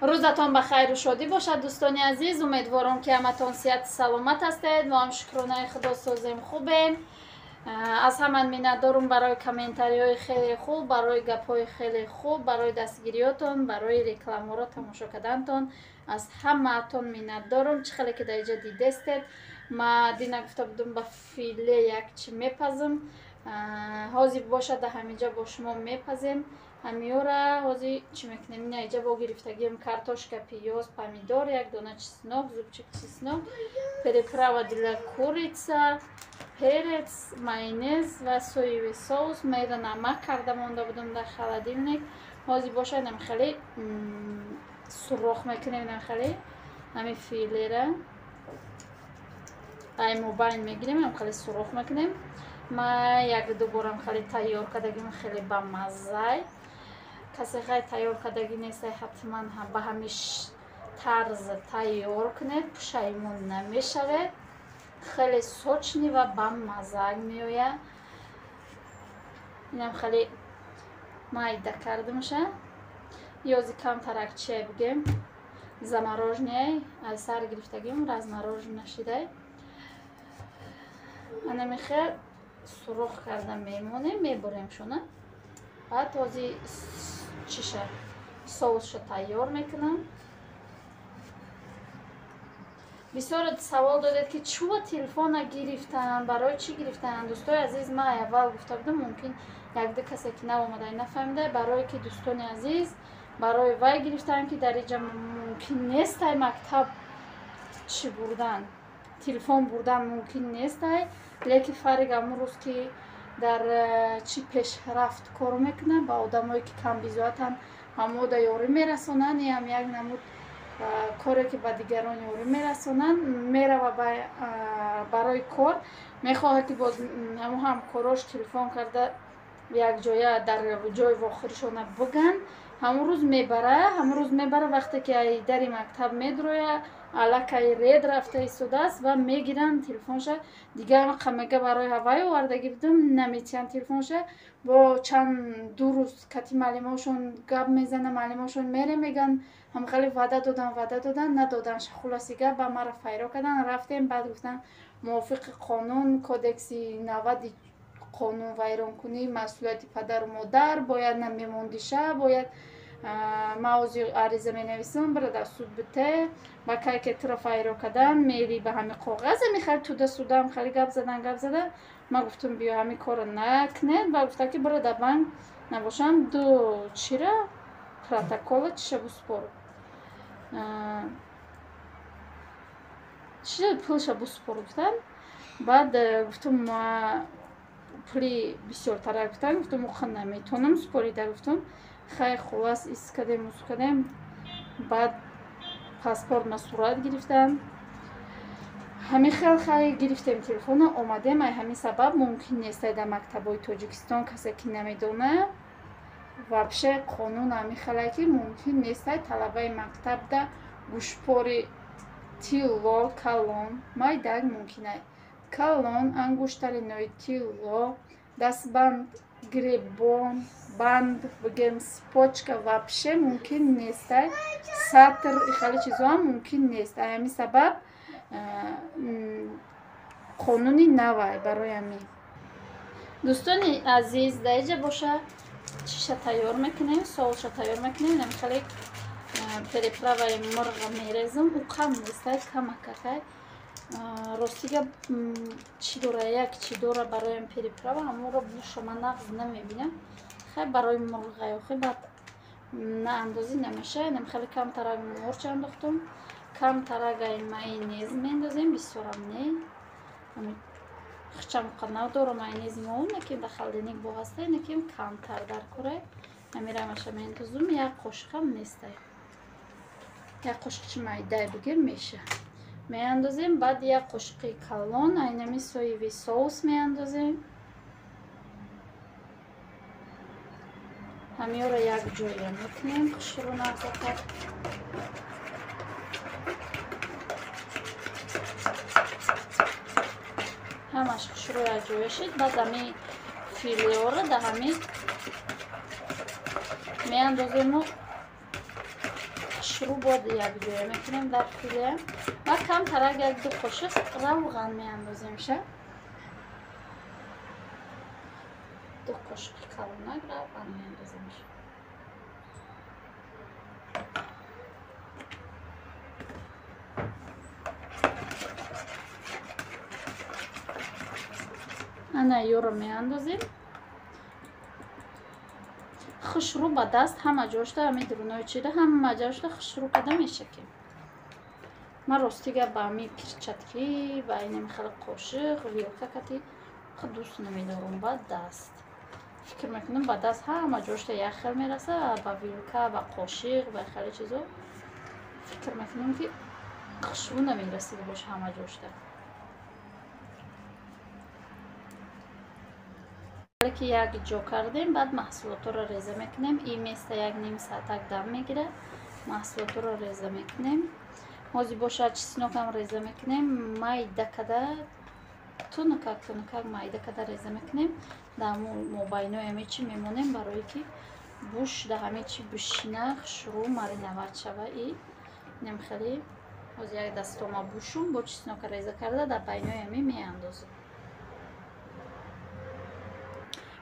روزتان بخیر و شادی باشد دوستان عزیز. امیدوارم که همتون صحت سلامت هستید. ما هم شکرانه خدا سازیم خوبیم. از همان میnnتدارم برای کامنتاری‌های خیلی خوب، برای گپ‌های خیلی خوب، برای دستگیریاتون، برای رکلام‌ها را تماشا کردنتون از همه‌تون میnnتدارم. چه خیلی که در اینجا دیدستید. ما دینا گفته بودم با فیله یک چی میپزم، حاضر باشد همینجا با شما میپزیم. همیورا حاضر چی میکنیم؟ نه اینجا با گرفتگیم کارتوشکا، پیاز، پامیدور، یک دانه چسنوک، زوبچک چسنوک، приправа для курица, перец, майонез و соевый соус. میده نمک کرده مونده بودم در холодильник. حاضر باشه نمی خیلی سرخ میکنیم، نمی خیلی همین فیله را ای موبایل میگیریم، هم خیلی سرخ میکنیم. ما یک دو بارم خیلی تیار کردگیم، خیلی با مزه. کسی خیلی تیار کردگی نیست حتما به همیش طرز تیار کنید، پشیمون نمیشوید. خیلی سوچنی و با مزه میآید. اینم خیلی مایده کرده میشه. یازی کم ترک چه بگیم замороженное از سر گرفتگیم размороженное نشده. انا میخوام سرخ کرده میمونه، میبریم شونه. بعد تازه چیشه соусش تیار میکنم. بسیار سوال دادید که چوب تلفن گرفتن، برای چی گرفتن؟ دوستای عزیز، ما اول گفته بودم ممکن یک دو کسی که نفهمیده نفهمیده، برای که دوستان عزیز برای وای گرفتن که در اینجا ممکن نیست مکتب چی بردن، تلفن بردن ممکن نیست، لیکن فرق امروز که در چی پیشرفت کار میکنن با آدمایی که کم بیزواتن همو دا یاری میرسونن. هم یک نمود کاری که با دیگران یاری میرسونن، میره و برای کار میخواه که باز هم کاراش تلفن کرده یک جای در جای واخرشون بگن، همون روز میبره وقتی که در مکتب میدروه علاقه رید رفته ایستاده است و میگیرن تلفنش. دیگه قمگه برای هوای وردگی بدم نمیتین تلفنش. با چند دو روز کتی معلماشون گپ میزنه، معلماشون میره میگن هم خیلی وعده دادن ندادنش. خلاصیگه با ما را فیرو کردن. رفتیم بعد گفتن موافق قانون کودکسی 90 قانون ویران کنی مسئولیت پدر و مادر باید نمیموندیشه، باید موضوع عریضه می نویسم برای در سود بته با که طرف ایرو کردن میری به همین کاغذ میخواد تو دست سودم خیلی گپ زدن. ما گفتم بیا همین کار نکنید و گفته که برای در بانک نباشم دو چیره پروتکل چیشه بسپار چیشه پولش بسپار گفتن. بعد گفتم ما پولی بسیار تر گفتم مخن نمیتونم سپاریده. گفتم خیلی خلاص ایستکدیم. بعد پاسپورت ما صورت گرفتم. همین خیلی گرفتیم تلفن آمدیم. همین سبب ممکن نیست در مکتبای تاجیکستان کسی که نمیدونه وابشه قانون همین خیلی که ممکن نیست طلبه مکتب در گوشپاری تیلو کلون مایدگ ممکنه کلون انگشتر نوی تیلو دستبند گریبون банд бигем спочка вообще мумкин нест, сатр хеле чизо мумкин нест. ҳамин сабаб қонуни навай барои ҳамин. дӯстони азиз дар инҷа боша чиша тайёр мекунем, соуша тайёр мекунем. ҳам хеле приправаи мурғ мерезам, ӯ кам нест, камакакай ростига чӣ дора, як чӣ дора бароям приправа ҳамонро шумо нағз намебинам. خیلی برای مرغ خیلی نه اندازی نمیشه. نم خیلی کم ترک مرچ انداختم، کم ترک مایونز میندازیم، بسیار هم نه. همین خچم قناه داره مایونز مون نکیم در خالدینیک با هسته نکیم کم تر در کره. همین رمشه میندازم. یک قاشق هم نیسته، یک قاشق چی مایده بگیر میشه میاندازیم. بعد یک قاشق کلون اینمی سویوی سس میاندازیم. همین رو یک جایی میکنیم قشر نازک‌تر. همش قشر رو یک جایی شد. بعد همین فیله ها رو در همین میاندازیم و хушрӯ бод якҷоя мекунем дар филе ва камтарак як ду қошиқ равған меандозем ша. Ду қошиқи калонак равған меандозем ша. ана ёро меандозем. хушрӯ ба даст ҳама ҷошта ҳами дурунои чида ҳама ҷошта хушрӯ када мешакем. ман ростига ба ҳами перчатки ба ин михали қошиқ вилка кати дӯст намедорам ба даст. фикр мекунам ба даст ҳама ҷошта як хел мераса, ба вилка ба қошиқ ба хеле чизо фикр мекунам ки хушрӯ намерасида боша ҳама ҷошта. ки як ҷо кардем баъд маҳсулотро реза мекунем. ин места як ним саатак дам мегирад. маҳсулотро реза мекунем. ҳозир бошад чеснокам реза мекунем. майда када тунукак майда када реза мекунем. дар мобайнои ҳаме чӣ мемонем барое ки буш дар ҳаме чӣ бишина хушрӯ мариноват шава. нем хеле ҳозир як дастома бушум бо чеснока реза карда дар байнои ҳаме меандозам.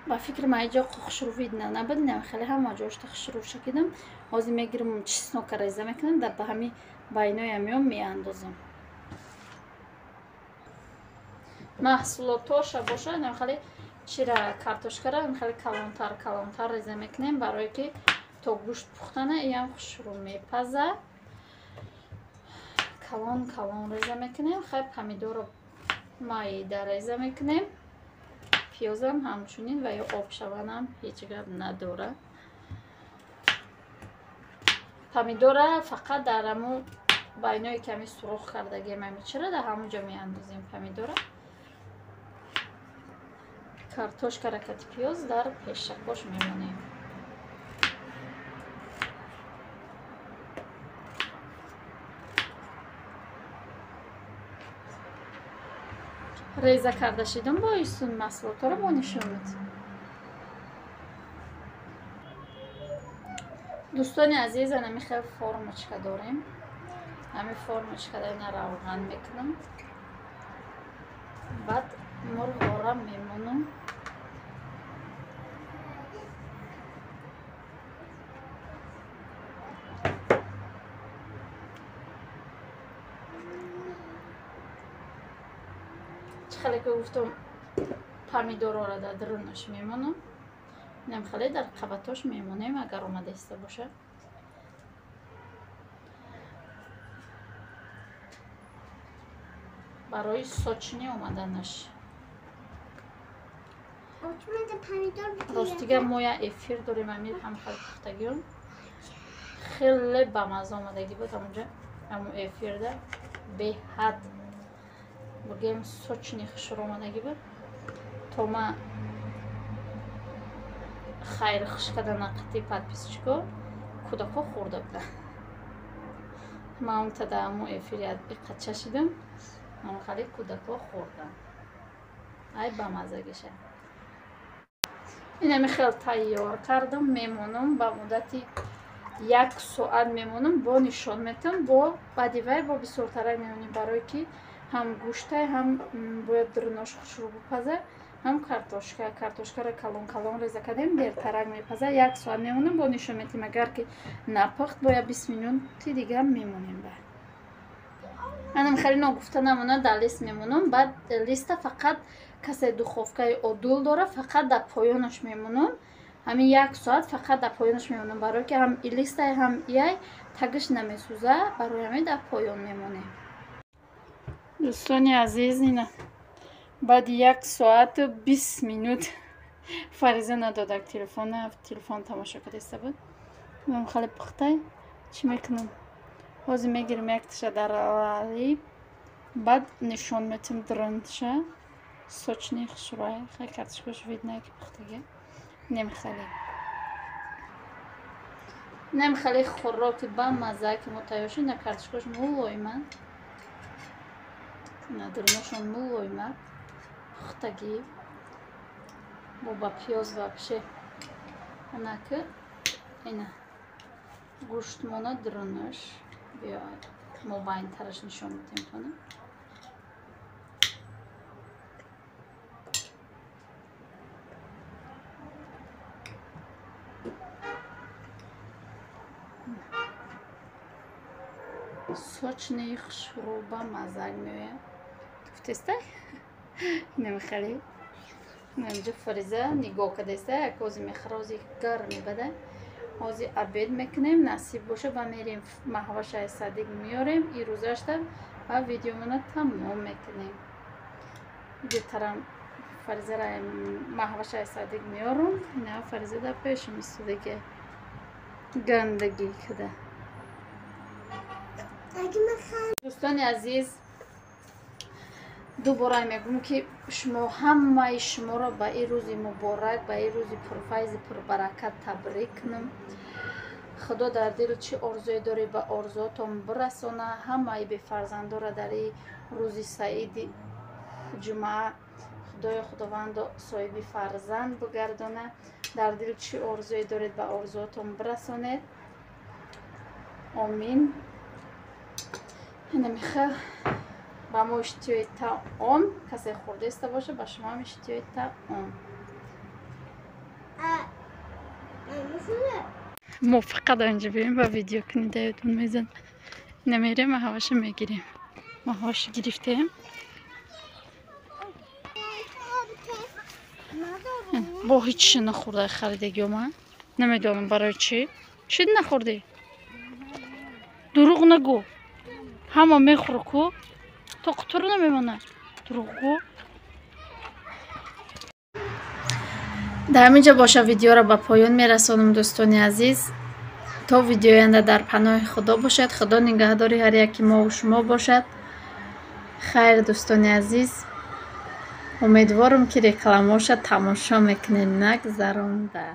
ба фикр ма ҳеҷ ҷо хушрӯ видно набуд. нем хеле ҳама ҷошта хушрӯ шакидам. ҳозир мегирам чеснока реза мекунам дар ба ҳами байнои ҳамеён меандозам. маҳсулотоша бошад нем хеле чира картошкара нем хеле калонтар реза мекунем барое ки то гӯшт пухтана иам хушрӯ мепаза. калон реза мекунем. хай помидорро майда реза мекунем. пиёзам ҳамчунин ва ё обшаванам ҳеҷ гап надорад. помидора фақат дар ҳамун байнои ками сурух кардагиам чира дар ҳамун ҷо меандозем помидора. картошка ракати пиёз дар пешакош мемонем. реза карда шидам бо исун маҳсулотро бо нишон медиҳам. дӯстони азиз ҳами хел формочка дорем. ҳами формочкада ина равған мекунам. баъд мурғора мемонам. хеле ки гуфтам помидорро дар дурунаш мемонам. нем хеле дар қабатош мемонем агар омадеста боша. барои сочни омаданаш. ростига мо я эфир дорем амир ҳам хел пухтагиён. хеле бамаза омадагӣ буд ҳамунҷа ҳамун эфирда беҳад бигем сочни хушрӯ омадагӣ буд. то ма хайр хуш када нақати подписчико кӯдако хӯрда будам. ман тада ҳамун эфири иққа чашидам. ҳамун хали кӯдако хӯрдам. ай бамаза гиша. инами хел тайёр кардам. мемонам ба муддати 1 соат мемонам бо нишон метам. бо баъди вай бо бисёртарак мемонем барое ки ҳам гӯшта ҳам бояд дурунош хушрӯ бипаза ҳам картошкаро калон реза кардем дертарак мепаза. 1 соат мемонем бо нишон метем. агар ки напухт бояд 20 минути дига мемонем. ба манам хеле ногуфта намонад дар лист мемонам. баъд листа фақат касе духовкаи одул дора фақат дар поёнаш мемонам. ҳамин 1 соат фақат дар поёнаш мемонам барое ки ҳам листай ҳам яй тагиш намесӯза. барои ҳамин дар поён мемонем. дӯстони азиз ина баъди 1 соат 20 минут фариза надодак телефон тамошо кардеста буд. ман хеле пухтай чӣ мекунам. ҳозир мегирам як тиша дар али баъд нишон метим дурунша сочни хушрӯ. хай картошкош видно ки пухтага. нем хеле хӯроки бамаза ки мо тайёр шид. на картошкош мулоима на дурунашон мулоима пухтагӣ бо ба пиёз вообще анаки ина گوشتمونه درنش بیاید مباین ترش نشون میدیم کنم. Сочный шуруба мазаг меояд. Гуфтестай? Намехали? Намҷа фариза нигоҳ кардестай, як ози мехрози гар мебада. Ози обед мекунем, насиб боша ва мерем маҳвашаи садик миёрем, и рӯзашта ва видеомона тамом мекунем. Дитарам фаризара маҳвашаи садик миёрам, ина фариза дар пешам истодага гандагӣ када. دوستان عزیز دوباره میگم که شما همه شما را به این روز مبارک به این روز پرفیض پربرکت تبریک کنم. خدا در دل چه آرزوی داری به آرزوتون برسانه. همه به فرزندا را در این روز سعید جمعه خدای خداوند صاحب فرزند بگردانه. در دل چه آرزوی دارید به آرزوتون برسانید. آمین. نمیخواد با ما اشتیای طعام کسی خورده است باشه با شما هم اشتیای طعام. ما فقط اینجا بریم و ویدیو کنید دایتون میزن نمیریم و هواشو میگیریم. ما هواشو گرفتیم با هیچ چی نخورده خریدگی من نمیدونم برای چی نخورده. دروغ نگو همه میخوره کو تا قطور نمیمونه. دروغ گو. در همینجا باشه ویدیو را به پایان میرسانم دوستان عزیز. تا ویدیو آینده در پناه خدا باشد. خدا نگهداری هر یکی ما و شما باشد. خیر دوستان عزیز، امیدوارم که رکلاماشو تماشا میکنین نگذرانده.